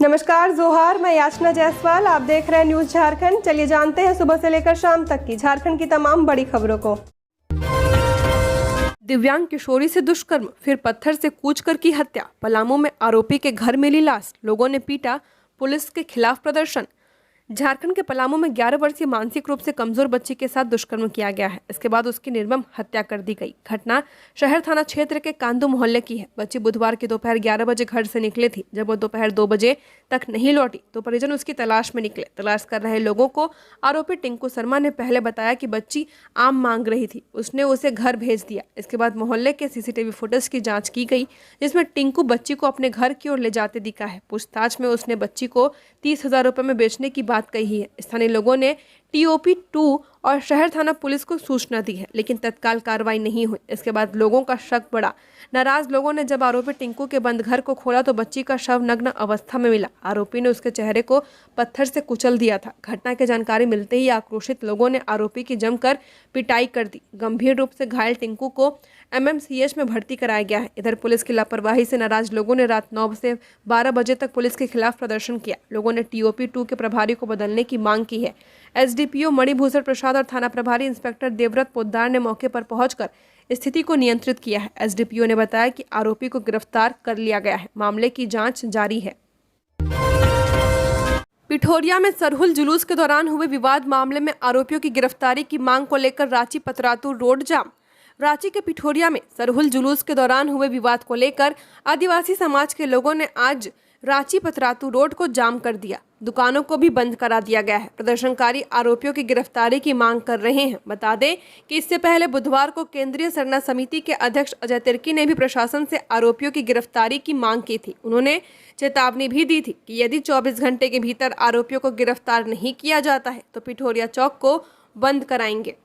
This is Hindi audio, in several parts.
नमस्कार जोहार, मैं याचना जायसवाल। आप देख रहे हैं न्यूज झारखंड। चलिए जानते हैं सुबह से लेकर शाम तक की झारखंड की तमाम बड़ी खबरों को। दिव्यांग किशोरी से दुष्कर्म, फिर पत्थर से कूचकर की हत्या। पलामू में आरोपी के घर मिली लाश, लोगों ने पीटा, पुलिस के खिलाफ प्रदर्शन। झारखंड के पलामू में 11 वर्षीय मानसिक रूप से कमजोर बच्ची के साथ दुष्कर्म किया गया है। इसके बाद उसकी निर्मम हत्या कर दी गई। घटना शहर थाना क्षेत्र के कांदू मोहल्ले की है। बच्ची बुधवार की दोपहर 11 बजे घर से निकली थी। जब वो दोपहर 2 बजे तक नहीं लौटी तो परिजन उसकी तलाश में निकले। तलाश कर रहे लोगों को आरोपी टिंकू शर्मा ने पहले बताया कि बच्ची आम मांग रही थी, उसने उसे घर भेज दिया। इसके बाद मोहल्ले के सीसीटीवी फुटेज की जांच की गई, जिसमें टिंकू बच्ची को अपने घर की ओर ले जाते दिखा है। पूछताछ में उसने बच्ची को 30,000 रुपए में बेचने की बात कही है। स्थानीय लोगों ने TOP 2 और शहर थाना पुलिस को सूचना दी है, लेकिन तत्काल कार्रवाई नहीं हुई। इसके बाद लोगों का शक बढ़ा। नाराज लोगों ने जब आरोपी टिंकू के बंद घर को खोला तो बच्ची का शव नग्न अवस्था में मिला। आरोपी ने उसके चेहरे को पत्थर से कुचल दिया था। घटना की जानकारी मिलते ही आक्रोशित लोगों ने आरोपी की जमकर पिटाई कर दी। गंभीर रूप से घायल टिंकू को MMCH में भर्ती कराया गया है। इधर पुलिस की लापरवाही से नाराज लोगों ने रात 9 से 12 बजे तक पुलिस के खिलाफ प्रदर्शन किया। लोगों ने TOP 2 के प्रभारी को बदलने की मांग की है। SDPO मणिभूषण प्रसाद और थाना प्रभारी इंस्पेक्टर देवव्रत पोद्दार ने मौके पर पहुंचकर स्थिति को नियंत्रित किया है। SDPO ने बताया कि आरोपी को गिरफ्तार कर लिया गया है। मामले की जांच जारी है। पिठोरिया में सरहुल जुलूस के दौरान हुए विवाद मामले में आरोपियों की गिरफ्तारी की मांग को लेकर रांची पतरातू रोड जाम। रांची के पिठोरिया में सरहुल जुलूस के दौरान हुए विवाद को लेकर आदिवासी समाज के लोगों ने आज रांची पतरातू रोड को जाम कर दिया। दुकानों को भी बंद करा दिया गया है। प्रदर्शनकारी आरोपियों की गिरफ्तारी की मांग कर रहे हैं। बता दें कि इससे पहले बुधवार को केंद्रीय सरना समिति के अध्यक्ष अजय तिर्की ने भी प्रशासन से आरोपियों की गिरफ्तारी की मांग की थी। उन्होंने चेतावनी भी दी थी कि यदि 24 घंटे के भीतर आरोपियों को गिरफ्तार नहीं किया जाता है तो पिठोरिया चौक को बंद कराएंगे।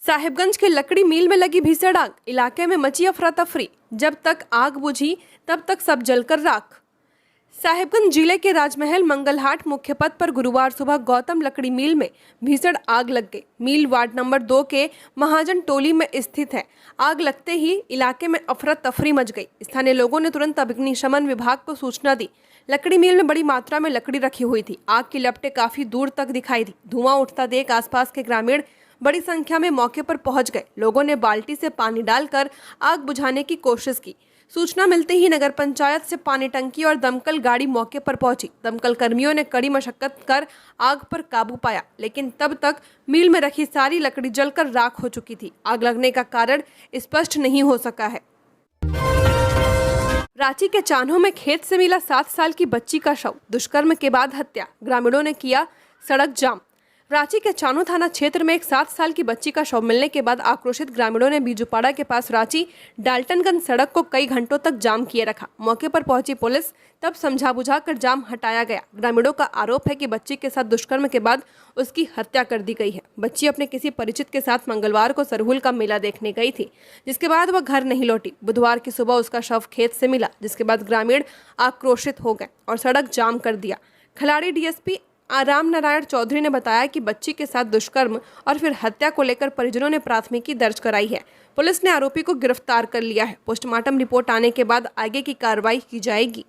साहिबगंज के लकड़ी मिल में लगी भीषण आग, इलाके में मची अफरा तफरी। जब तक आग बुझी तब तक सब जलकर राख। साहिबगंज जिले के राजमहल मंगलहाट मुख्य पथ पर गुरुवार सुबह गौतम लकड़ी मिल में भीषण आग लग गई। मिल वार्ड नंबर 2 के महाजन टोली में स्थित है। आग लगते ही इलाके में अफरा तफरी मच गई। स्थानीय लोगों ने तुरंत अग्निशमन विभाग को सूचना दी। लकड़ी मिल में बड़ी मात्रा में लकड़ी रखी हुई थी। आग की लपटें काफी दूर तक दिखाई दी। धुआं उठता देख आसपास के ग्रामीण बड़ी संख्या में मौके पर पहुंच गए। लोगों ने बाल्टी से पानी डालकर आग बुझाने की कोशिश की। सूचना मिलते ही नगर पंचायत से पानी टंकी और दमकल गाड़ी मौके पर पहुंची। दमकल कर्मियों ने कड़ी मशक्कत कर आग पर काबू पाया, लेकिन तब तक मिल में रखी सारी लकड़ी जलकर राख हो चुकी थी। आग लगने का कारण स्पष्ट नहीं हो सका है। रांची के चान्हो में खेत से मिला 7 साल की बच्ची का शव, दुष्कर्म के बाद हत्या। ग्रामीणों ने किया सड़क जाम। रांची के चान्हो थाना क्षेत्र में एक 7 साल की बच्ची का शव मिलने के बाद आक्रोशित ग्रामीणों ने बीजूपाड़ा के पास रांची डाल्टनगंज सड़क को कई घंटों तक जाम किए रखा। मौके पर पहुंची पुलिस तब समझा बुझाकर जाम हटाया गया। ग्रामीणों का आरोप है कि बच्ची के साथ दुष्कर्म के बाद उसकी हत्या कर दी गई है। बच्ची अपने किसी परिचित के साथ मंगलवार को सरहुल का मेला देखने गई थी, जिसके बाद वह घर नहीं लौटी। बुधवार की सुबह उसका शव खेत से मिला, जिसके बाद ग्रामीण आक्रोशित हो गए और सड़क जाम कर दिया। खिलाड़ी DSP राम नारायण चौधरी ने बताया कि बच्ची के साथ दुष्कर्म और फिर हत्या को लेकर परिजनों ने प्राथमिकी दर्ज कराई है। पुलिस ने आरोपी को गिरफ्तार कर लिया है। पोस्टमार्टम रिपोर्ट आने के बाद आगे की कार्रवाई की जाएगी।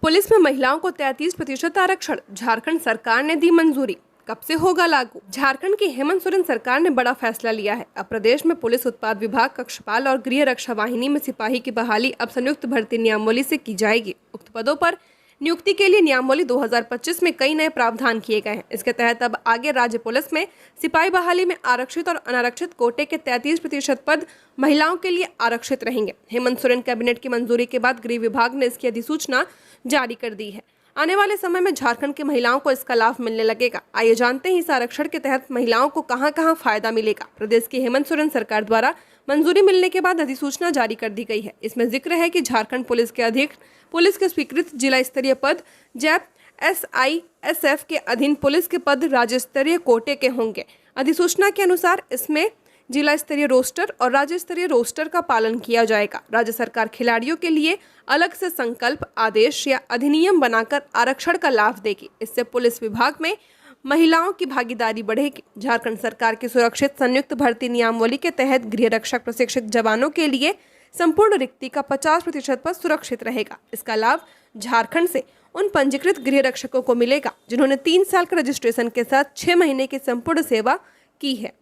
पुलिस में महिलाओं को 33% आरक्षण, झारखंड सरकार ने दी मंजूरी। कब से होगा लागू? झारखंड की हेमंत सोरेन सरकार ने बड़ा फैसला लिया है। अब प्रदेश में पुलिस उत्पाद विभाग, कक्षपाल और गृह रक्षा वाहिनी में सिपाही की बहाली अब संयुक्त भर्ती नियमावली से की जाएगी। उक्त पदों पर नियुक्ति के लिए नियमावली 2025 में कई नए प्रावधान किए गए हैं। इसके तहत अब आगे राज्य पुलिस में सिपाही बहाली में आरक्षित और अनारक्षित कोटे के 33% पद महिलाओं के लिए आरक्षित रहेंगे। हेमंत सोरेन कैबिनेट की मंजूरी के बाद गृह विभाग ने इसकी अधिसूचना जारी कर दी है। आने वाले समय में झारखंड की महिलाओं को इसका लाभ मिलने लगेगा। आइए जानते हैं इस आरक्षण के तहत महिलाओं को कहां-कहां फायदा मिलेगा। प्रदेश की हेमंत सोरेन सरकार द्वारा मंजूरी मिलने के बाद अधिसूचना जारी कर दी गई है। इसमें जिक्र है कि झारखंड पुलिस के अधीन पुलिस के स्वीकृत जिला स्तरीय पद जैप SISF के अधीन पुलिस के पद राज्य स्तरीय कोटे के होंगे। अधिसूचना के अनुसार इसमें जिला स्तरीय रोस्टर और राज्य स्तरीय रोस्टर का पालन किया जाएगा। राज्य सरकार खिलाड़ियों के लिए अलग से संकल्प, आदेश या अधिनियम बनाकर आरक्षण का लाभ देगी। इससे पुलिस विभाग में महिलाओं की भागीदारी बढ़ेगी। झारखंड सरकार की सुरक्षित संयुक्त भर्ती नियमावली के तहत गृह रक्षक प्रशिक्षित जवानों के लिए संपूर्ण रिक्ति का 50% पद सुरक्षित रहेगा। इसका लाभ झारखंड से उन पंजीकृत गृह रक्षकों को मिलेगा जिन्होंने 3 साल के रजिस्ट्रेशन के साथ 6 महीने की संपूर्ण सेवा की है।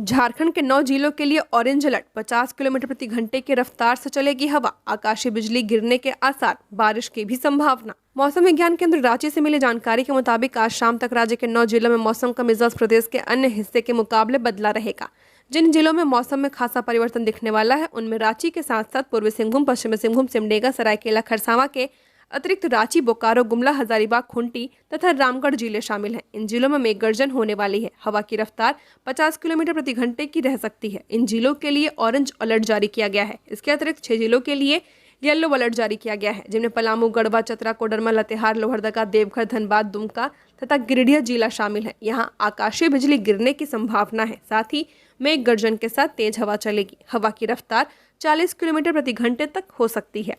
झारखंड के 9 जिलों के लिए ऑरेंज अलर्ट। 50 किलोमीटर प्रति घंटे की रफ्तार से चलेगी हवा। आकाशीय बिजली गिरने के आसार, बारिश की भी संभावना। मौसम विज्ञान केंद्र रांची से मिली जानकारी के मुताबिक आज शाम तक राज्य के 9 जिलों में मौसम का मिजाज प्रदेश के अन्य हिस्से के मुकाबले बदला रहेगा। जिन जिलों में मौसम में खासा परिवर्तन दिखने वाला है उनमें रांची के साथ साथ पूर्वी सिंहभूम, पश्चिमी सिंहभूम, सिमडेगा, सरायकेला खरसावां के अतिरिक्त रांची, बोकारो, गुमला, हजारीबाग, खूंटी तथा रामगढ़ जिले शामिल हैं। इन जिलों में मेघ गर्जन होने वाली है। हवा की रफ्तार 50 किलोमीटर प्रति घंटे की रह सकती है। इन जिलों के लिए ऑरेंज अलर्ट जारी किया गया है। इसके अतिरिक्त 6 जिलों के लिए येलो अलर्ट जारी किया गया है, जिनमें पलामू, गढ़वा, चतरा, कोडरमा, लातेहार, लोहरदगा, देवघर, धनबाद, दुमका तथा गिरिडीह जिला शामिल है। यहाँ आकाशीय बिजली गिरने की संभावना है। साथ ही मेघ गर्जन के साथ तेज हवा चलेगी। हवा की रफ्तार 40 किलोमीटर प्रति घंटे तक हो सकती है।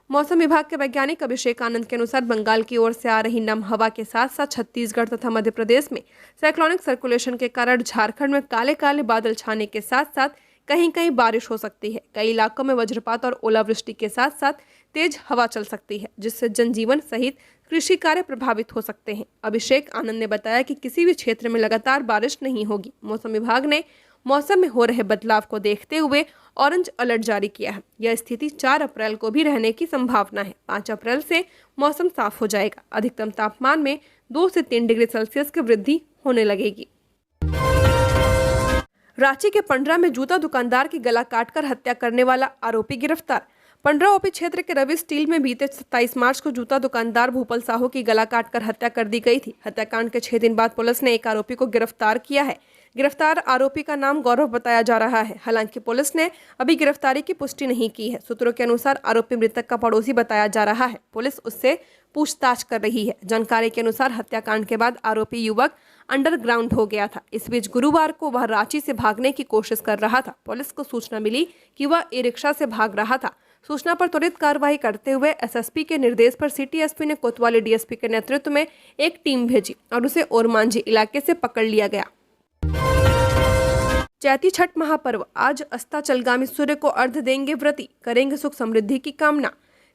मौसम विभाग के वैज्ञानिक अभिषेक आनंद के अनुसार बंगाल की ओर से आ रही नम हवा के साथ साथ छत्तीसगढ़ तथा मध्य प्रदेश में साइक्लोनिक सर्कुलेशन के कारण झारखंड में काले काले बादल छाने के साथ साथ कहीं कहीं बारिश हो सकती है। कई इलाकों में वज्रपात और ओलावृष्टि के साथ साथ तेज हवा चल सकती है, जिससे जनजीवन सहित कृषि कार्य प्रभावित हो सकते हैं। अभिषेक आनंद ने बताया कि किसी भी क्षेत्र में लगातार बारिश नहीं होगी। मौसम विभाग ने मौसम में हो रहे बदलाव को देखते हुए ऑरेंज अलर्ट जारी किया है। यह स्थिति 4 अप्रैल को भी रहने की संभावना है। 5 अप्रैल से मौसम साफ हो जाएगा। अधिकतम तापमान में 2 से 3 डिग्री सेल्सियस की वृद्धि होने लगेगी। रांची के पंडरा में जूता दुकानदार की गला काटकर हत्या करने वाला आरोपी गिरफ्तार। पंडरा ओपी क्षेत्र के रवि स्टील में बीते 27 मार्च को जूता दुकानदार भूपल साहू की गला काटकर हत्या कर दी गई थी। हत्याकांड के 6 दिन बाद पुलिस ने एक आरोपी को गिरफ्तार किया है। गिरफ्तार आरोपी का नाम गौरव बताया जा रहा है। हालांकि पुलिस ने अभी गिरफ्तारी की पुष्टि नहीं की है। सूत्रों के अनुसार आरोपी मृतक का पड़ोसी बताया जा रहा है। पुलिस उससे पूछताछ कर रही है। जानकारी के अनुसार हत्याकांड के बाद आरोपी युवक अंडरग्राउंड हो गया था। इस बीच गुरुवार को वह रांची से भागने की कोशिश कर रहा था। पुलिस को सूचना मिली कि वह ई रिक्शा से भाग रहा था। सूचना पर त्वरित कार्रवाई करते हुए एसएसपी के निर्देश पर सिटी एसपी ने कोतवाली डीएसपी के नेतृत्व में एक टीम भेजी और उसे ओरमांझी इलाके से पकड़ लिया गया। चैती छठ महापर्व। आज अस्ताचलगामी सूर्य को अर्घ्य देंगे व्रती, करेंगे सुख समृद्धि की कामना।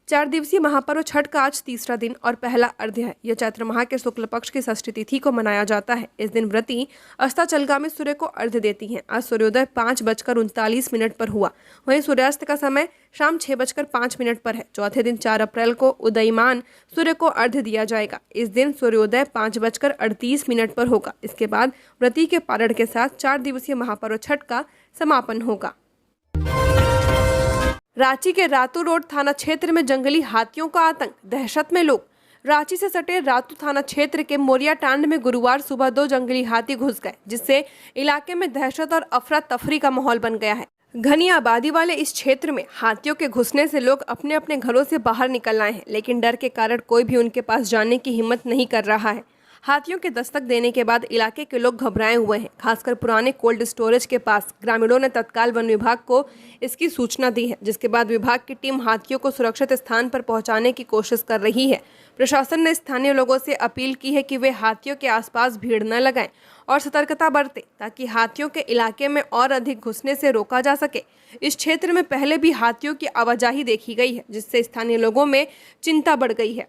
4 दिवसीय महापर्व छठ का आज तीसरा दिन और पहला अर्घ्य है। यह चैत्र माह के शुक्ल पक्ष की षष्ठी तिथि को मनाया जाता है। इस दिन व्रती अस्ताचलगामी सूर्य को अर्घ्य देती हैं। आज सूर्योदय 5:39 पर हुआ। वहीं सूर्यास्त का समय शाम 6:05 पर है। चौथे दिन 4 अप्रैल को उदयमान सूर्य को अर्घ्य दिया जाएगा। इस दिन सूर्योदय 5:38 पर होगा। इसके बाद व्रती के पारण के साथ 4 दिवसीय महापर्व छठ का समापन होगा। रांची के रातू रोड थाना क्षेत्र में जंगली हाथियों का आतंक, दहशत में लोग। रांची से सटे रातू थाना क्षेत्र के मोरिया टांड में गुरुवार सुबह 2 जंगली हाथी घुस गए, जिससे इलाके में दहशत और अफरा तफरी का माहौल बन गया है। घनी आबादी वाले इस क्षेत्र में हाथियों के घुसने से लोग अपने अपने घरों से बाहर निकल आए हैं, लेकिन डर के कारण कोई भी उनके पास जाने की हिम्मत नहीं कर रहा है। हाथियों के दस्तक देने के बाद इलाके के लोग घबराए हुए हैं, खासकर पुराने कोल्ड स्टोरेज के पास। ग्रामीणों ने तत्काल वन विभाग को इसकी सूचना दी है, जिसके बाद विभाग की टीम हाथियों को सुरक्षित स्थान पर पहुंचाने की कोशिश कर रही है। प्रशासन ने स्थानीय लोगों से अपील की है कि वे हाथियों के आसपास भीड़ न लगाएं और सतर्कता बरतें, ताकि हाथियों के इलाके में और अधिक घुसने से रोका जा सके। इस क्षेत्र में पहले भी हाथियों की आवाजाही देखी गई है, जिससे स्थानीय लोगों में चिंता बढ़ गई है।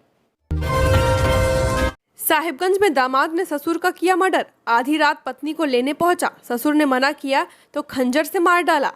साहिबगंज में दामाद ने ससुर का किया मर्डर। आधी रात पत्नी को लेने पहुंचा, ससुर ने मना किया तो खंजर से मार डाला।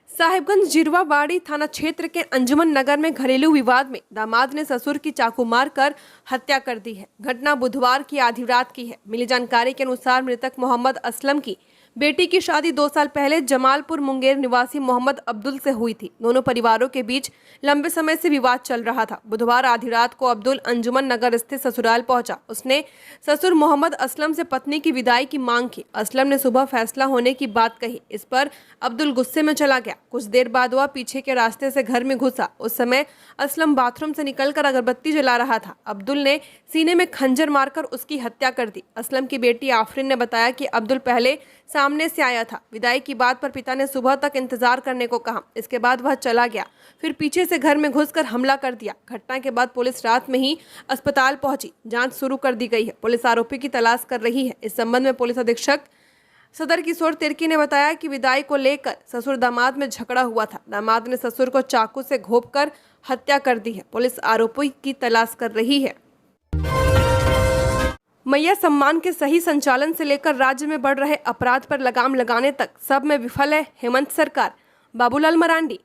साहिबगंज जिरवाबाड़ी थाना क्षेत्र के अंजुमन नगर में घरेलू विवाद में दामाद ने ससुर की चाकू मारकर हत्या कर दी है। घटना बुधवार की आधी रात की है। मिली जानकारी के अनुसार मृतक मोहम्मद असलम की बेटी की शादी 2 साल पहले जमालपुर मुंगेर निवासी मोहम्मद अब्दुल से हुई थी। दोनों परिवारों के बीच लंबे समय से विवाद चल रहा था। बुधवार आधी रात को अब्दुल अंजुमन नगर स्थित ससुराल पहुंचा। उसने ससुर मोहम्मद असलम से पत्नी की विदाई की मांग की। असलम ने सुबह फैसला होने की बात कही। इस पर अब्दुल गुस्से में चला गया। कुछ देर बाद वह पीछे के रास्ते से घर में घुसा। उस समय असलम बाथरूम से निकलकर अगरबत्ती जला रहा था। अब्दुल ने सीने में खंजर मारकर उसकी हत्या कर दी। असलम की बेटी आफरीन ने बताया कि अब्दुल पहले सामने से आया था। विदाई की बात पर पिता ने सुबह तक इंतजार करने को कहा। इसके बाद वह चला गया, फिर पीछे से घर में घुसकर हमला कर दिया। घटना के बाद पुलिस रात में ही अस्पताल पहुंची। जांच शुरू कर दी गई है। पुलिस आरोपी की तलाश कर रही है। इस संबंध में पुलिस अधीक्षक सदर किशोर तिर्की ने बताया कि विदाई को लेकर ससुर दामाद में झगड़ा हुआ था। दामाद ने ससुर को चाकू से घोंपकर हत्या कर दी है। पुलिस आरोपी की तलाश कर रही है। मैया सम्मान के सही संचालन से लेकर राज्य में बढ़ रहे अपराध पर लगाम लगाने तक सब में विफल है हेमंत सरकार। बाबूलाल मरांडी।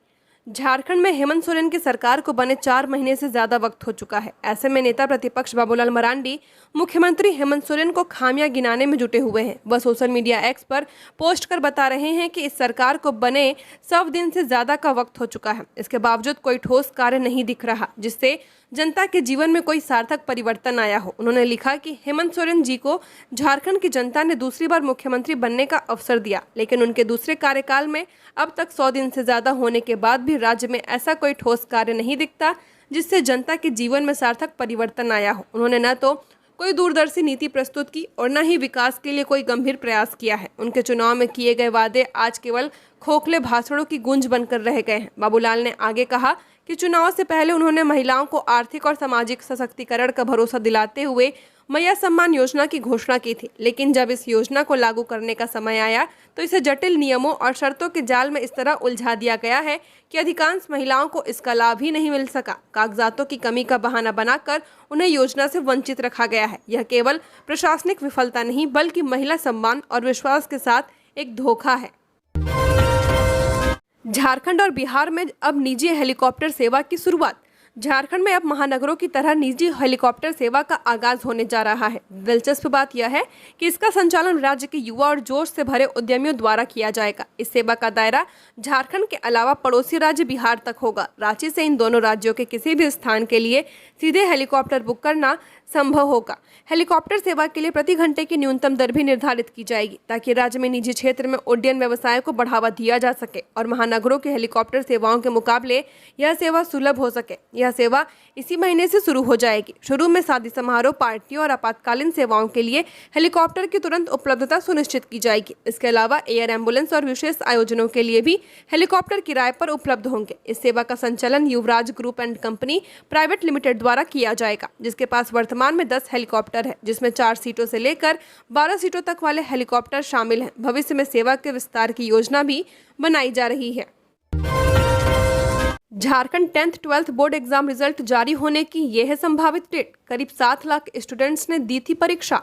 झारखंड में हेमंत सोरेन की सरकार को बने 4 महीने से ज्यादा वक्त हो चुका है। ऐसे में नेता प्रतिपक्ष बाबूलाल मरांडी मुख्यमंत्री हेमंत सोरेन को खामियां गिनाने में जुटे हुए हैं। वह सोशल मीडिया एक्स पर पोस्ट कर बता रहे हैं कि इस सरकार को बने 100 दिन से ज्यादा का वक्त हो चुका है। इसके बावजूद कोई ठोस कार्य नहीं दिख रहा जिससे जनता के जीवन में कोई सार्थक परिवर्तन आया हो। उन्होंने लिखा कि हेमंत सोरेन जी को झारखंड की जनता ने दूसरी बार मुख्यमंत्री बनने का अवसर दिया, लेकिन उनके दूसरे कार्यकाल में अब तक 100 दिन से ज्यादा होने के बाद भी राज्य में ऐसा कोई ठोस कार्य नहीं दिखता जिससे जनता के जीवन में सार्थक परिवर्तन आया हो। उन्होंने न तो कोई दूरदर्शी नीति प्रस्तुत की और न ही विकास के लिए कोई गंभीर प्रयास किया है। उनके चुनाव में किए गए वादे आज केवल खोखले भाषणों की गूंज बनकर रह गए हैं। बाबूलाल ने आगे कहा कि चुनाव से पहले उन्होंने महिलाओं को आर्थिक और सामाजिक सशक्तिकरण का भरोसा दिलाते हुए मैया सम्मान योजना की घोषणा की थी, लेकिन जब इस योजना को लागू करने का समय आया तो इसे जटिल नियमों और शर्तों के जाल में इस तरह उलझा दिया गया है कि अधिकांश महिलाओं को इसका लाभ ही नहीं मिल सका। कागजातों की कमी का बहाना बनाकर उन्हें योजना से वंचित रखा गया है। यह केवल प्रशासनिक विफलता नहीं बल्कि महिला सम्मान और विश्वास के साथ एक धोखा है। झारखंड और बिहार में अब निजी हेलीकॉप्टर सेवा की शुरुआत। झारखंड में अब महानगरों की तरह निजी हेलीकॉप्टर सेवा का आगाज होने जा रहा है। दिलचस्प बात यह है कि इसका संचालन राज्य के युवा और जोश से भरे उद्यमियों द्वारा किया जाएगा। इस सेवा का दायरा झारखंड के अलावा पड़ोसी राज्य बिहार तक होगा। रांची से इन दोनों राज्यों के किसी भी स्थान के लिए सीधे हेलीकॉप्टर बुक करना संभव होगा। हेलीकॉप्टर सेवा के लिए प्रति घंटे की न्यूनतम दर भी निर्धारित की जाएगी ताकि राज्य में निजी क्षेत्र में उड्डयन व्यवसाय को बढ़ावा दिया जा सके और महानगरों के हेलीकॉप्टर सेवाओं के मुकाबले यह सेवा सुलभ हो सके। यह सेवा इसी महीने से शुरू हो जाएगी। शुरू में शादी समारोह, पार्टियों और आपातकालीन सेवाओं के लिए हेलीकॉप्टर की तुरंत उपलब्धता सुनिश्चित की जाएगी। इसके अलावा एयर एम्बुलेंस और विशेष आयोजनों के लिए भी हेलीकॉप्टर किराए पर उपलब्ध होंगे। इस सेवा का संचालन Yuvraj group and company private limited द्वारा किया जाएगा, जिसके पास वर्तमान में 10 हेलीकॉप्टर है, जिसमें 4 सीटों से लेकर 12 सीटों तक वाले हेलीकॉप्टर शामिल हैं। भविष्य में सेवा के विस्तार की योजना भी बनाई जा रही है। Jharkhand 10th 12th board exam result जारी होने की यह है संभावित डेट। करीब 7 लाख स्टूडेंट्स ने दी थी परीक्षा।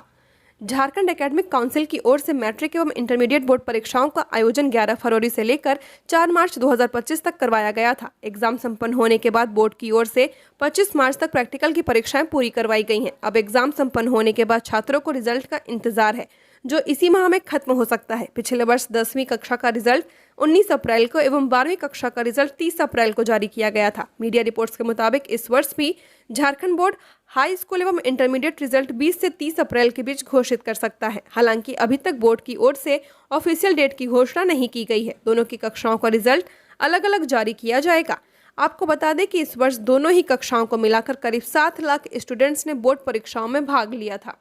झारखंड एकेडमिक काउंसिल की ओर से मैट्रिक एवं इंटरमीडिएट बोर्ड परीक्षाओं का आयोजन 11 फरवरी से लेकर 4 मार्च 2025 तक करवाया गया था। एग्जाम संपन्न होने के बाद बोर्ड की ओर से 25 मार्च तक प्रैक्टिकल की परीक्षाएं पूरी करवाई गई हैं। अब एग्जाम संपन्न होने के बाद छात्रों को रिजल्ट का इंतजार है, जो इसी माह में खत्म हो सकता है। पिछले वर्ष 10वीं कक्षा का रिजल्ट 19 अप्रैल को एवं 12वीं कक्षा का रिजल्ट 30 अप्रैल को जारी किया गया था। मीडिया रिपोर्ट्स के मुताबिक इस वर्ष भी झारखंड बोर्ड हाई स्कूल एवं इंटरमीडिएट रिजल्ट 20 से 30 अप्रैल के बीच घोषित कर सकता है। हालांकि अभी तक बोर्ड की ओर से ऑफिशियल डेट की घोषणा नहीं की गई है। दोनों की कक्षाओं का रिजल्ट अलग अलग जारी किया जाएगा। आपको बता दें कि इस वर्ष दोनों ही कक्षाओं को मिलाकर करीब 7 लाख स्टूडेंट्स ने बोर्ड परीक्षाओं में भाग लिया था।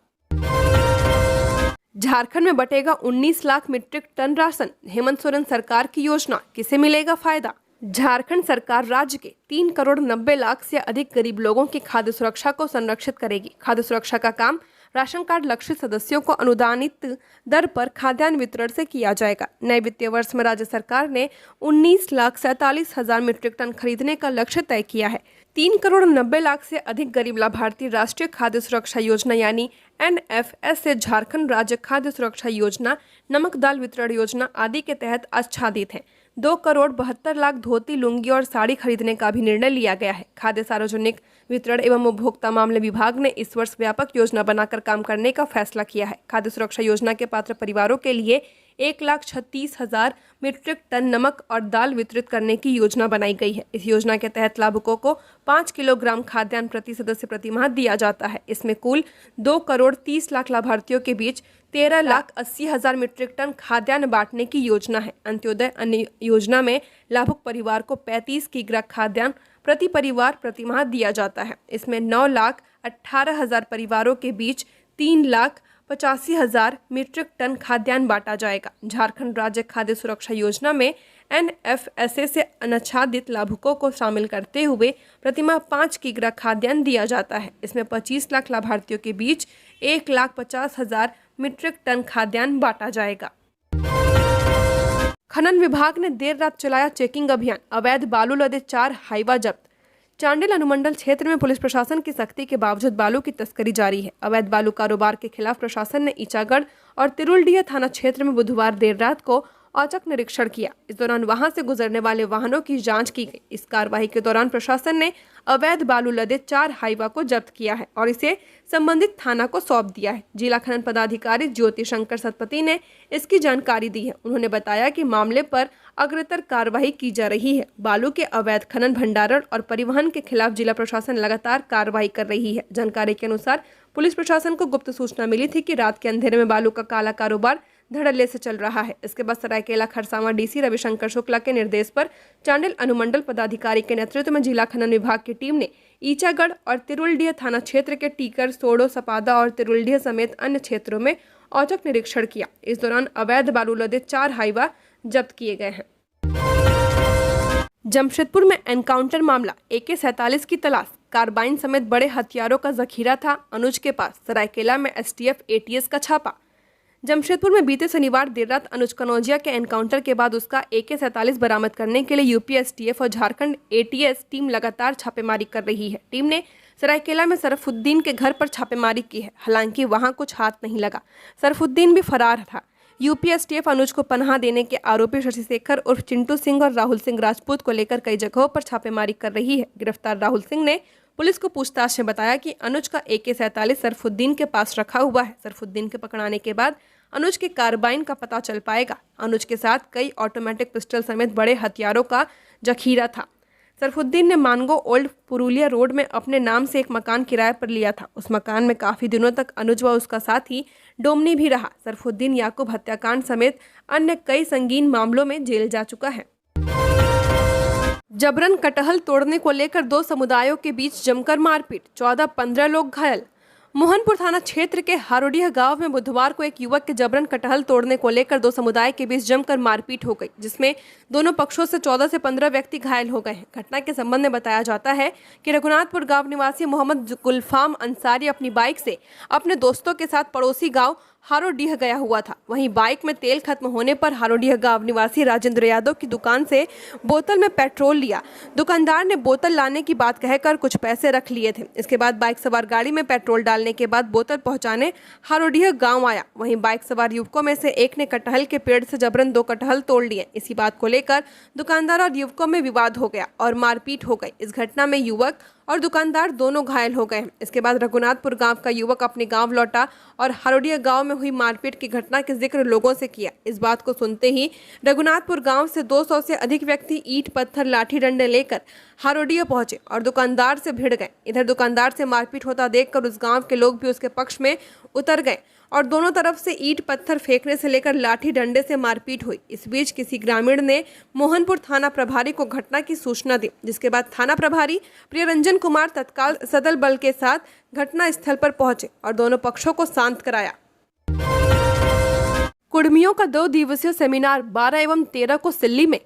झारखंड में बटेगा 19 लाख मीट्रिक टन राशन। हेमंत सोरेन सरकार की योजना, किसे मिलेगा फायदा? झारखंड सरकार राज्य के 3 करोड़ 90 लाख से अधिक गरीब लोगों की खाद्य सुरक्षा को संरक्षित करेगी। खाद्य सुरक्षा का काम राशन कार्ड लक्षित सदस्यों को अनुदानित दर पर खाद्यान्न वितरण से किया जाएगा। नए वित्तीय वर्ष में राज्य सरकार ने 19,47,000 मीट्रिक टन खरीदने का लक्ष्य तय किया है। 3 करोड़ 90 लाख से अधिक गरीब लाभार्थी राष्ट्रीय खाद्य सुरक्षा योजना यानी NFS से झारखंड राज्य खाद्य सुरक्षा योजना, नमक दाल वितरण योजना आदि के तहत आच्छादित हैं। 2 करोड़ 72 लाख धोती, लुंगी और साड़ी खरीदने का भी निर्णय लिया गया है। खाद्य सार्वजनिक वितरण एवं उपभोक्ता मामले विभाग ने इस वर्ष व्यापक योजना बनाकर काम करने का फैसला किया है। खाद्य सुरक्षा योजना के पात्र परिवारों के लिए 1,36,000 मीट्रिक टन नमक और दाल वितरित करने की योजना बनाई गई है। इस योजना के तहत लाभुकों को 5 किलोग्राम खाद्यान्न प्रति सदस्य प्रति माह दिया जाता है। इसमें कुल 2 करोड़ 30 लाख लाभार्थियों के बीच 13,80,000 मीट्रिक टन खाद्यान्न बांटने की योजना है। अंत्योदय अन्य योजना में लाभुक परिवार को 35 किलोग्राम खाद्यान्न प्रति परिवार प्रति माह दिया जाता है। इसमें 9,18,000 परिवारों के बीच 3,85,000 मीट्रिक टन खाद्यान्न बांटा जाएगा। झारखंड राज्य खाद्य सुरक्षा योजना में NFSA से अनाच्छादित लाभुकों को शामिल करते हुए प्रतिमाह 5 किलोग्राम खाद्यान्न दिया जाता है। इसमें 25 लाख लाभार्थियों के बीच 1,50,000 मीट्रिक टन खाद्यान्न बांटा जाएगा। खनन विभाग ने देर रात चलाया चेकिंग अभियान, अवैध बालू लदे 4 हाईवा जब्त। चांडिल अनुमंडल क्षेत्र में पुलिस प्रशासन की सख्ती के बावजूद बालू की तस्करी जारी है। अवैध बालू कारोबार के खिलाफ प्रशासन ने ईचागढ़ और तिरुलडीह थाना क्षेत्र में बुधवार देर रात को औचक निरीक्षण किया। इस दौरान वहां से गुजरने वाले वाहनों की जांच की गई। इस कार्रवाई के दौरान प्रशासन ने अवैध बालू लदे 4 हाईवा को जब्त किया है और इसे संबंधित थाना को सौंप दिया है। जिला खनन पदाधिकारी ज्योति शंकर सतपथी ने इसकी जानकारी दी है। उन्होंने बताया कि मामले पर अग्रतर कार्रवाई की जा रही है। बालू के अवैध खनन, भंडारण और परिवहन के खिलाफ जिला प्रशासन लगातार कार्रवाई कर रही है। जानकारी के अनुसार पुलिस प्रशासन को गुप्त सूचना मिली थी कि रात के अंधेरे में बालू का काला कारोबार धड़ल्ले से चल रहा है। इसके बाद सरायकेला खरसावां डीसी रविशंकर शुक्ला के निर्देश पर चांडिल अनुमंडल पदाधिकारी के नेतृत्व में जिला खनन विभाग की टीम ने ईचागढ़ और तिरुलडीह थाना क्षेत्र के टीकर, सोडो, सपादा और तिरुलडीह समेत अन्य क्षेत्रों में औचक निरीक्षण किया। इस दौरान अवैध बालू लदे 4 हाईवा जब्त किए गए हैं। जमशेदपुर में एनकाउंटर मामला, AK-47 की तलाश, कार्बाइन समेत बड़े हथियारों का जखीरा था अनुज के पास। सरायकेला में STF ATS का छापा। जमशेदपुर में बीते शनिवार देर रात अनुज कनौजिया के एनकाउंटर के बाद उसका AK-47 बरामद करने के लिए यूपी STF और झारखंड ATS टीम लगातार छापेमारी कर रही है। टीम ने सरायकेला में सरफुद्दीन के घर पर छापेमारी की है। हालांकि वहां कुछ हाथ नहीं लगा। सरफुद्दीन भी फरार था। यूपी STF अनुज को पनाह देने के आरोपी शशि शेखर उर्फ चिंटू सिंह और राहुल सिंह राजपूत को लेकर कई जगहों पर छापेमारी कर रही है। गिरफ्तार राहुल सिंह ने पुलिस को पूछताछ में बताया कि अनुज का AK-47 सरफुद्दीन के पास रखा हुआ है। सरफुद्दीन के पकड़ाने के बाद अनुज के कार्बाइन का पता चल पाएगा। अनुज के साथ कई ऑटोमेटिक पिस्टल समेत बड़े हथियारों का जखीरा था। सरफुद्दीन ने मानगो ओल्ड पुरुलिया रोड में अपने नाम से एक मकान किराए पर लिया था। उस मकान में काफी दिनों तक अनुज व उसका साथी डोमनी भी रहा। सरफुद्दीन याकूब हत्याकांड समेत अन्य कई संगीन मामलों में जेल जा चुका है। जबरन कटहल तोड़ने को लेकर 2 समुदायों के बीच जमकर मारपीट, 14-15 लोग घायल। मोहनपुर थाना क्षेत्र के हारोडीह गांव में बुधवार को एक युवक के जबरन कटहल तोड़ने को लेकर 2 समुदाय के बीच जमकर मारपीट हो गई, जिसमें दोनों पक्षों से 14 से 15 व्यक्ति घायल हो गए हैं। घटना के संबंध में बताया जाता है कि रघुनाथपुर गांव निवासी मोहम्मद गुलफाम अंसारी अपनी बाइक से अपने दोस्तों के साथ पड़ोसी गांव हारोडीह गया हुआ था। वहीं बाइक में तेल खत्म होने पर हारोडीह गांव निवासी राजेंद्र यादव की दुकान से बोतल में पेट्रोल लिया। दुकानदार ने बोतल लाने की बात कहकर कुछ पैसे रख लिए थे। इसके बाद बाइक सवार गाड़ी में पेट्रोल डालने के बाद बोतल पहुंचाने हारोडीह गांव आया। वहीं बाइक सवार युवकों में से एक ने कटहल के पेड़ से जबरन 2 कटहल तोड़ लिए। इसी बात को लेकर दुकानदार और युवकों में विवाद हो गया और मारपीट हो गई। इस घटना में युवक और दुकानदार दोनों घायल हो गए। इसके बाद रघुनाथपुर गांव का युवक अपने गांव लौटा और हारोडीह गांव में हुई मारपीट की घटना के जिक्र लोगों से किया। इस बात को सुनते ही रघुनाथपुर गांव से 200 से अधिक व्यक्ति ईंट, पत्थर, लाठी डंडे लेकर हारोडीह पहुंचे और दुकानदार से भिड़ गए। इधर दुकानदार से मारपीट होता देखकर उस गांव के लोग भी उसके पक्ष में उतर गए और दोनों तरफ से ईंट, पत्थर फेंकने से लेकर लाठी डंडे से मारपीट हुई। इस बीच किसी ग्रामीण ने मोहनपुर थाना प्रभारी को घटना की सूचना दी, जिसके बाद थाना प्रभारी प्रियरंजन कुमार तत्काल सदल बल के साथ घटना स्थल पर पहुंचे और दोनों पक्षों को शांत कराया। कुर्मियों का 2 दिवसीय सेमिनार 12 एवं 13 को सिल्ली में।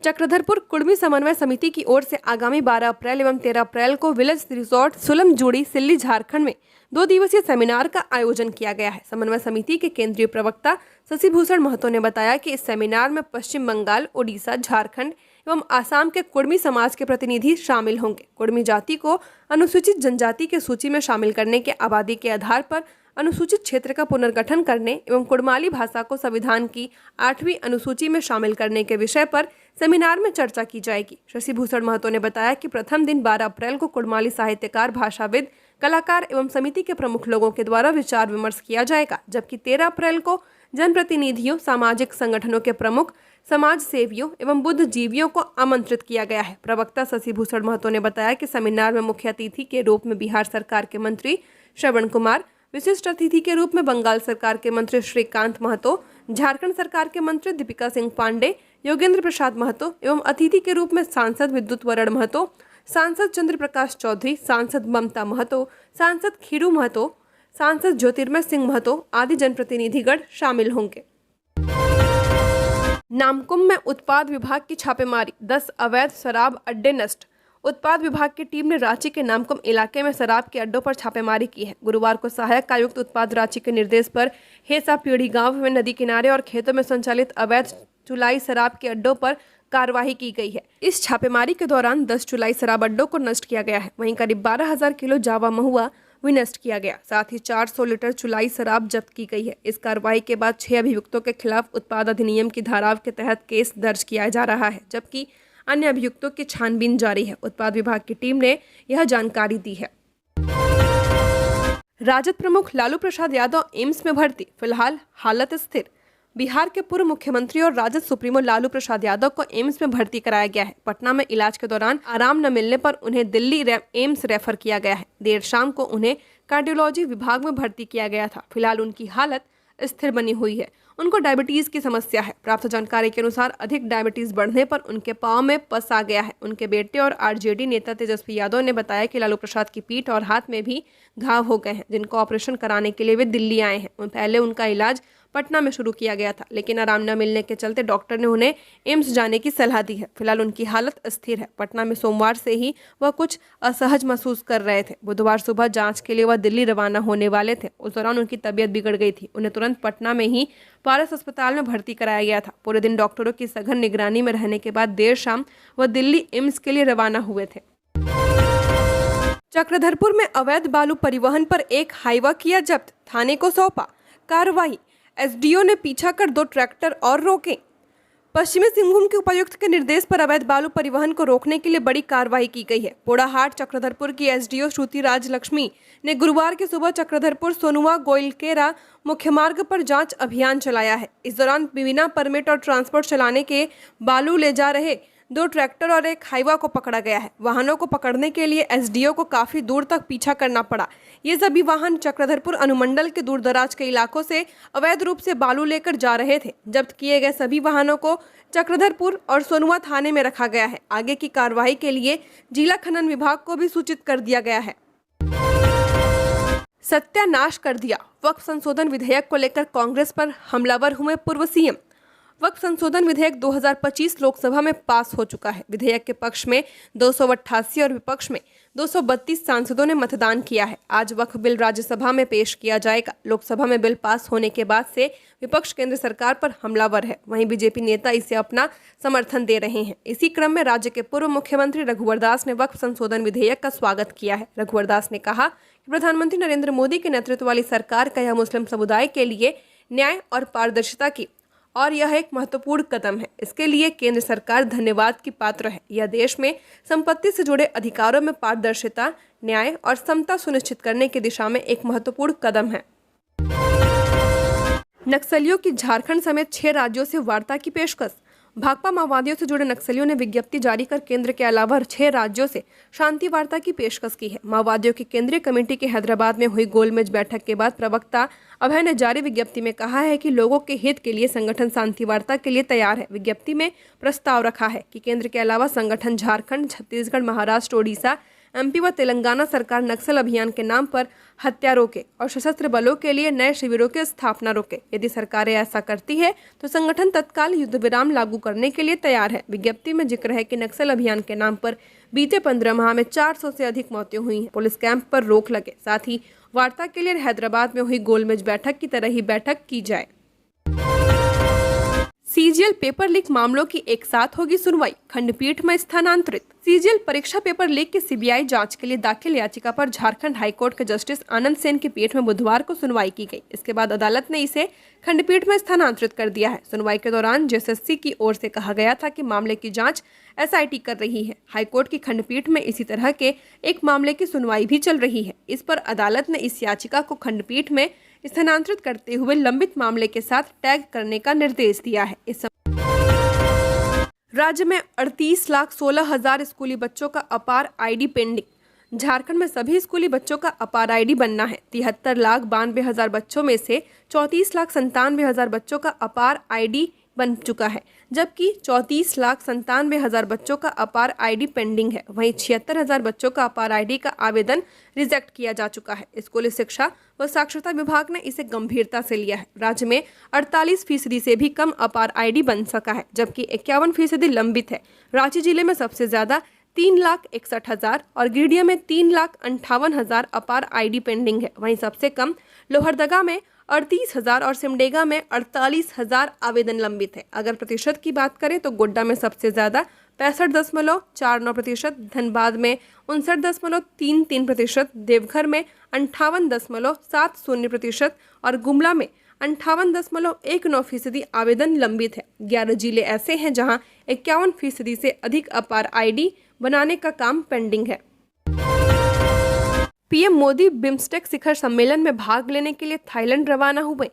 चक्रधरपुर कुर्मी समन्वय समिति की ओर से आगामी 12 अप्रैल एवं 13 अप्रैल को विलेज रिसोर्ट सुलमजुड़ी, सिल्ली, झारखंड में 2 दिवसीय सेमिनार का आयोजन किया गया है। समन्वय समिति के केंद्रीय प्रवक्ता शशि भूषण महतो ने बताया कि इस सेमिनार में पश्चिम बंगाल, उड़ीसा, झारखंड एवं आसाम के कुर्मी समाज के प्रतिनिधि शामिल होंगे। कुर्मी जाति को अनुसूचित जनजाति के सूची में शामिल करने के आबादी के आधार पर अनुसूचित क्षेत्र का पुनर्गठन करने एवं कुड़माली भाषा को संविधान की 8वीं अनुसूची में शामिल करने के विषय पर सेमिनार में चर्चा की जाएगी। शशि भूषण महतो ने बताया कि प्रथम दिन 12 अप्रैल को कुड़माली साहित्यकार, भाषाविद, कलाकार एवं समिति के प्रमुख लोगों के द्वारा विचार विमर्श किया जाएगा, जबकि 13 अप्रैल को जनप्रतिनिधियों, सामाजिक संगठनों के प्रमुख, समाज सेवियों एवं बुद्धिजीवियों को आमंत्रित किया गया है। प्रवक्ता शशि भूषण महतो ने बताया कि सेमिनार में मुख्य अतिथि के रूप में बिहार सरकार के मंत्री श्रवण कुमार, विशिष्ट अतिथि के रूप में बंगाल सरकार के मंत्री श्रीकांत महतो, झारखंड सरकार के मंत्री दीपिका सिंह पांडे, योगेंद्र प्रसाद महतो एवं अतिथि के रूप में सांसद विद्युत वरण महतो, सांसद चंद्र प्रकाश चौधरी, सांसद ममता महतो, सांसद खीरू महतो, सांसद ज्योतिर्मय सिंह महतो आदि जनप्रतिनिधिगण शामिल होंगे। नामकुम में उत्पाद विभाग की छापेमारी, 10 अवैध शराब अड्डे नष्ट। उत्पाद विभाग की टीम ने रांची के नामकुम इलाके में शराब के अड्डों पर छापेमारी की है। गुरुवार को सहायक आयुक्त उत्पाद रांची के निर्देश पर हेसा पीढ़ी गांव में नदी किनारे और खेतों में संचालित अवैध चुलाई शराब के अड्डों पर कार्रवाई की गई है। इस छापेमारी के दौरान 10 चुलाई शराब अड्डों को नष्ट किया गया है। वहीं करीब 12,000 किलो जावा महुआ भी नष्ट किया गया। साथ ही 400 लीटर चुलाई शराब जब्त की गई है। इस कार्रवाई के बाद 6 अभियुक्तों के खिलाफ उत्पाद अधिनियम की धाराओं के तहत केस दर्ज किया जा रहा है, जबकि अन्य अभियुक्तों की छानबीन जारी है। उत्पाद विभाग की टीम ने यह जानकारी दी है। राजद प्रमुख लालू प्रसाद यादव एम्स में भर्ती, फिलहाल हालत स्थिर। बिहार के पूर्व मुख्यमंत्री और राजद सुप्रीमो लालू प्रसाद यादव को एम्स में भर्ती कराया गया है। पटना में इलाज के दौरान आराम न मिलने पर उन्हें दिल्ली एम्स रेफर किया गया है। देर शाम को उन्हें कार्डियोलॉजी विभाग में भर्ती किया गया था। फिलहाल उनकी हालत स्थिर बनी हुई है। उनको डायबिटीज की समस्या है। प्राप्त जानकारी के अनुसार अधिक डायबिटीज बढ़ने पर उनके पांव में पस आ गया है। उनके बेटे और आरजेडी नेता तेजस्वी यादव ने बताया कि लालू प्रसाद की पीठ और हाथ में भी घाव हो गए हैं, जिनको ऑपरेशन कराने के लिए वे दिल्ली आए हैं। पहले उनका इलाज पटना में शुरू किया गया था, लेकिन आराम न मिलने के चलते डॉक्टर ने उन्हें एम्स जाने की सलाह दी है। फिलहाल उनकी हालत स्थिर है। पटना में सोमवार से ही वह कुछ असहज महसूस कर रहे थे। बुधवार सुबह जांच के लिए वह दिल्ली रवाना होने वाले थे। उस दौरान उनकी तबीयत बिगड़ गई थी। उन्हें तुरंत पटना में ही पारस अस्पताल में भर्ती कराया गया था। पूरे दिन डॉक्टरों की सघन निगरानी में रहने के बाद देर शाम वह दिल्ली एम्स के लिए रवाना हुए थे। चक्रधरपुर में अवैध बालू परिवहन पर एक हाईवा किया जब्त, थाने को सौंपा। कार्रवाई, एसडीओ ने पीछा कर 2 ट्रैक्टर और रोके। पश्चिमी सिंहभूम के उपायुक्त के निर्देश पर अवैध बालू परिवहन को रोकने के लिए बड़ी कार्रवाई की गई है। पोड़ाहाट चक्रधरपुर की एसडीओ श्रुति राज लक्ष्मी ने गुरुवार की सुबह चक्रधरपुर सोनुआ गोइलकेरा मुख्य मार्ग पर जांच अभियान चलाया है। इस दौरान बिना परमिट और ट्रांसपोर्ट चलाने के बालू ले जा रहे 2 ट्रैक्टर और एक हाईवा को पकड़ा गया है। वाहनों को पकड़ने के लिए एसडीओ को काफी दूर तक पीछा करना पड़ा। ये सभी वाहन चक्रधरपुर अनुमंडल के दूरदराज के इलाकों से अवैध रूप से बालू लेकर जा रहे थे। जब्त किए गए सभी वाहनों को चक्रधरपुर और सोनुआ थाने में रखा गया है। आगे की कार्रवाई के लिए जिला खनन विभाग को भी सूचित कर दिया गया है। सत्यानाश कर दिया, वक्फ संशोधन विधेयक को लेकर कांग्रेस पर हमलावर हुए पूर्व सीएम। वक्फ संशोधन विधेयक 2025 लोकसभा में पास हो चुका है। विधेयक के पक्ष में 288 और विपक्ष में 232 सांसदों ने मतदान किया है। आज वक्फ बिल राज्यसभा में पेश किया जाएगा। लोकसभा में बिल पास होने के बाद से विपक्ष केंद्र सरकार पर हमलावर है। वहीं बीजेपी नेता इसे अपना समर्थन दे रहे हैं। इसी क्रम में राज्य के पूर्व मुख्यमंत्री रघुवर दास ने वक्फ संशोधन विधेयक का स्वागत किया है। रघुवर दास ने कहा कि प्रधानमंत्री नरेंद्र मोदी के नेतृत्व वाली सरकार का यह मुस्लिम समुदाय के लिए न्याय और पारदर्शिता की और यह एक महत्वपूर्ण कदम है। इसके लिए केंद्र सरकार धन्यवाद की पात्र है। यह देश में संपत्ति से जुड़े अधिकारों में पारदर्शिता, न्याय और समता सुनिश्चित करने की दिशा में एक महत्वपूर्ण कदम है। नक्सलियों की झारखंड समेत 6 राज्यों से वार्ता की पेशकश। भाकपा माओवादियों से जुड़े नक्सलियों ने विज्ञप्ति जारी कर केंद्र के अलावा 6 राज्यों से शांति वार्ता की पेशकश की है। माओवादियों की केंद्रीय कमेटी की हैदराबाद में हुई गोलमेज बैठक के बाद प्रवक्ता अभय ने जारी विज्ञप्ति में कहा है कि लोगों के हित के लिए संगठन शांति वार्ता के लिए तैयार है। विज्ञप्ति में प्रस्ताव रखा है कि केंद्र के अलावा संगठन झारखंड, छत्तीसगढ़, महाराष्ट्र, ओडिशा, एमपी व तेलंगाना सरकार नक्सल अभियान के नाम पर हत्या रोके और सशस्त्र बलों के लिए नए शिविरों की स्थापना रोके। यदि सरकारें ऐसा करती है तो संगठन तत्काल युद्ध विराम लागू करने के लिए तैयार है। विज्ञप्ति में जिक्र है कि नक्सल अभियान के नाम पर बीते 15 माह में 400 से अधिक मौतें हुई हैं। पुलिस कैंप पर रोक लगे। साथ ही वार्ता के लिए हैदराबाद में हुई गोलमेज बैठक की तरह ही बैठक की जाए। सीजीएल पेपर लीक मामलों की एक साथ होगी सुनवाई, खंडपीठ में स्थानांतरित। सीजीएल परीक्षा पेपर लीक की सीबीआई जांच के लिए दाखिल याचिका पर झारखंड हाईकोर्ट के जस्टिस आनंद सेन की पीठ में बुधवार को सुनवाई की गई। इसके बाद अदालत ने इसे खंडपीठ में स्थानांतरित कर दिया है। सुनवाई के दौरान जेएसएससी की ओर से कहा गया था कि मामले की जांच एसआईटी कर रही है। हाईकोर्ट की खंडपीठ में इसी तरह के एक मामले की सुनवाई भी चल रही है। इस पर अदालत ने इस याचिका को खंडपीठ में स्थानांतरित करते हुए लंबित मामले के साथ टैग करने का निर्देश दिया है। इस राज्य में 38,16,000 स्कूली बच्चों का अपार आईडी पेंडिंग। झारखंड में सभी स्कूली बच्चों का अपार आईडी बनना है। 73,92,000 बच्चों में से 34,97,000 बच्चों का अपार आईडी बन चुका है, जबकि 34,97,000 बच्चों का अपार आईडी पेंडिंग है। वहीं 76,000 बच्चों का अपार आईडी का आवेदन रिजेक्ट किया जा चुका है। स्कूली शिक्षा व साक्षरता विभाग ने इसे गंभीरता से लिया है। राज्य में 48% से भी कम अपार आईडी बन सका है, जबकि 51% लंबित है। रांची जिले में सबसे ज्यादा 3,61,000 और गिरिडीह में 3,58,000 अपार आईडी पेंडिंग है। वहीं सबसे कम लोहरदगा में 38,000 और सिमडेगा में 48,000 आवेदन लंबित है। अगर प्रतिशत की बात करें तो गोड्डा में सबसे ज़्यादा 65.49%, धनबाद में 59.33%, देवघर में 58.70% और गुमला में 58.19% आवेदन लंबित है। 11 जिले ऐसे हैं जहां 51% से अधिक अपार आईडी बनाने का काम पेंडिंग है। पीएम मोदी बिम्स्टेक शिखर सम्मेलन में भाग लेने के लिए थाईलैंड रवाना हुए।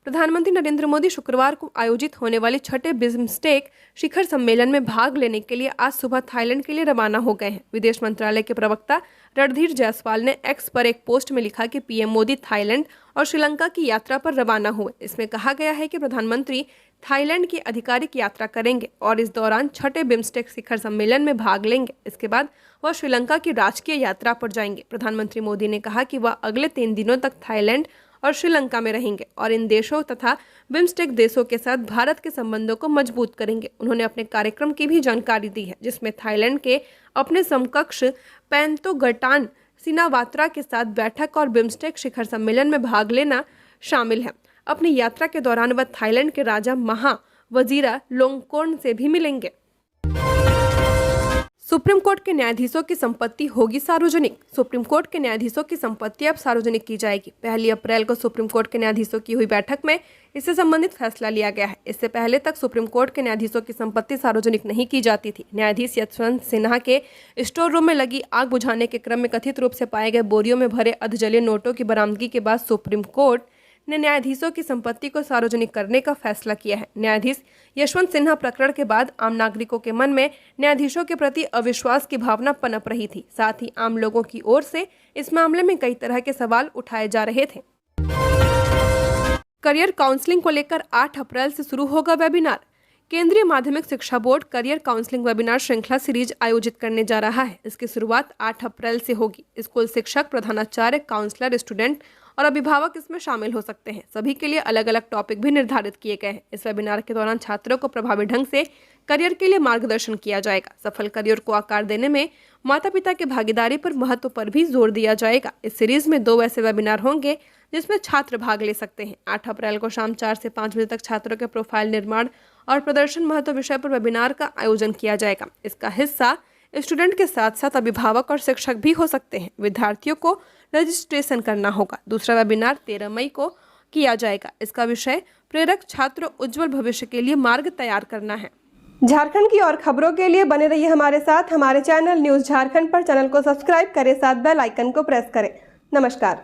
प्रधानमंत्री नरेंद्र मोदी शुक्रवार को आयोजित होने वाले छठे बिम्स्टेक शिखर सम्मेलन में भाग लेने के लिए आज सुबह थाईलैंड के लिए रवाना हो गए हैं। विदेश मंत्रालय के प्रवक्ता रणधीर जायसवाल ने एक्स पर एक पोस्ट में लिखा कि पीएम मोदी थाईलैंड और श्रीलंका की यात्रा पर रवाना हुए। इसमें कहा गया है कि प्रधानमंत्री थाईलैंड की आधिकारिक यात्रा करेंगे और इस दौरान छठे बिम्स्टेक शिखर सम्मेलन में भाग लेंगे। इसके बाद वह श्रीलंका की राजकीय यात्रा पर जाएंगे। प्रधानमंत्री मोदी ने कहा कि वह अगले 3 दिनों तक थाईलैंड और श्रीलंका में रहेंगे और इन देशों तथा बिम्स्टेक देशों के साथ भारत के संबंधों को मजबूत करेंगे। उन्होंने अपने कार्यक्रम की भी जानकारी दी है, जिसमें थाईलैंड के अपने समकक्ष पैंतोगटान सिनावात्रा के साथ बैठक और बिम्स्टेक शिखर सम्मेलन में भाग लेना शामिल है। अपनी यात्रा के दौरान वह थाईलैंड के राजा महा वजीरा लोंगकोर्न से भी मिलेंगे। सुप्रीम कोर्ट के न्यायाधीशों की संपत्ति होगी सार्वजनिक। सुप्रीम कोर्ट के न्यायाधीशों की संपत्ति अब सार्वजनिक की जाएगी। 1 अप्रैल को सुप्रीम कोर्ट के न्यायाधीशों की हुई बैठक में इससे संबंधित फैसला लिया गया है। इससे पहले तक सुप्रीम कोर्ट के न्यायाधीशों की संपत्ति सार्वजनिक नहीं की जाती थी। न्यायाधीश यशवंत सिन्हा के स्टोर रूम में लगी आग बुझाने के क्रम में कथित रूप से पाए गए बोरियों में भरे अधजले नोटों की बरामदगी के बाद सुप्रीम कोर्ट ने न्यायाधीशों की संपत्ति को सार्वजनिक करने का फैसला किया है। न्यायाधीश यशवंत सिन्हा प्रकरण के बाद आम नागरिकों के मन में न्यायाधीशों के प्रति अविश्वास की भावना पनप रही थी। साथ ही आम लोगों की ओर से इस मामले में कई तरह के सवाल उठाए जा रहे थे। करियर काउंसलिंग को लेकर 8 अप्रैल से शुरू होगा वेबिनार। केंद्रीय माध्यमिक शिक्षा बोर्ड करियर काउंसलिंग वेबिनार श्रृंखला सीरीज आयोजित करने जा रहा है। इसकी शुरुआत 8 अप्रैल से होगी। स्कूल शिक्षक, प्रधानाचार्य, काउंसलर, स्टूडेंट और अभिभावक इसमें शामिल हो सकते हैं। सभी के लिए अलग अलग टॉपिक भी निर्धारित किए गए हैं। इस वेबिनार के दौरान छात्रों को प्रभावी ढंग से करियर के लिए मार्गदर्शन किया जाएगा। सफल करियर को आकार देने में माता पिता की भागीदारी पर महत्व पर भी जोर दिया जाएगा। इस सीरीज में 2 ऐसे वेबिनार होंगे जिसमें छात्र भाग ले सकते हैं। 8 अप्रैल को शाम 4 से 5 बजे तक छात्रों के प्रोफाइल निर्माण और प्रदर्शन महत्व विषय पर वेबिनार का आयोजन किया जाएगा। इसका हिस्सा स्टूडेंट के साथ साथ अभिभावक और शिक्षक भी हो सकते हैं। विद्यार्थियों को रजिस्ट्रेशन करना होगा। दूसरा वेबिनार 13 मई को किया जाएगा। इसका विषय प्रेरक छात्र उज्जवल भविष्य के लिए मार्ग तैयार करना है। झारखंड की और खबरों के लिए बने रहिए हमारे साथ। हमारे चैनल न्यूज़ झारखंड पर चैनल को सब्सक्राइब करें, साथ बेल आइकन को प्रेस करें। नमस्कार।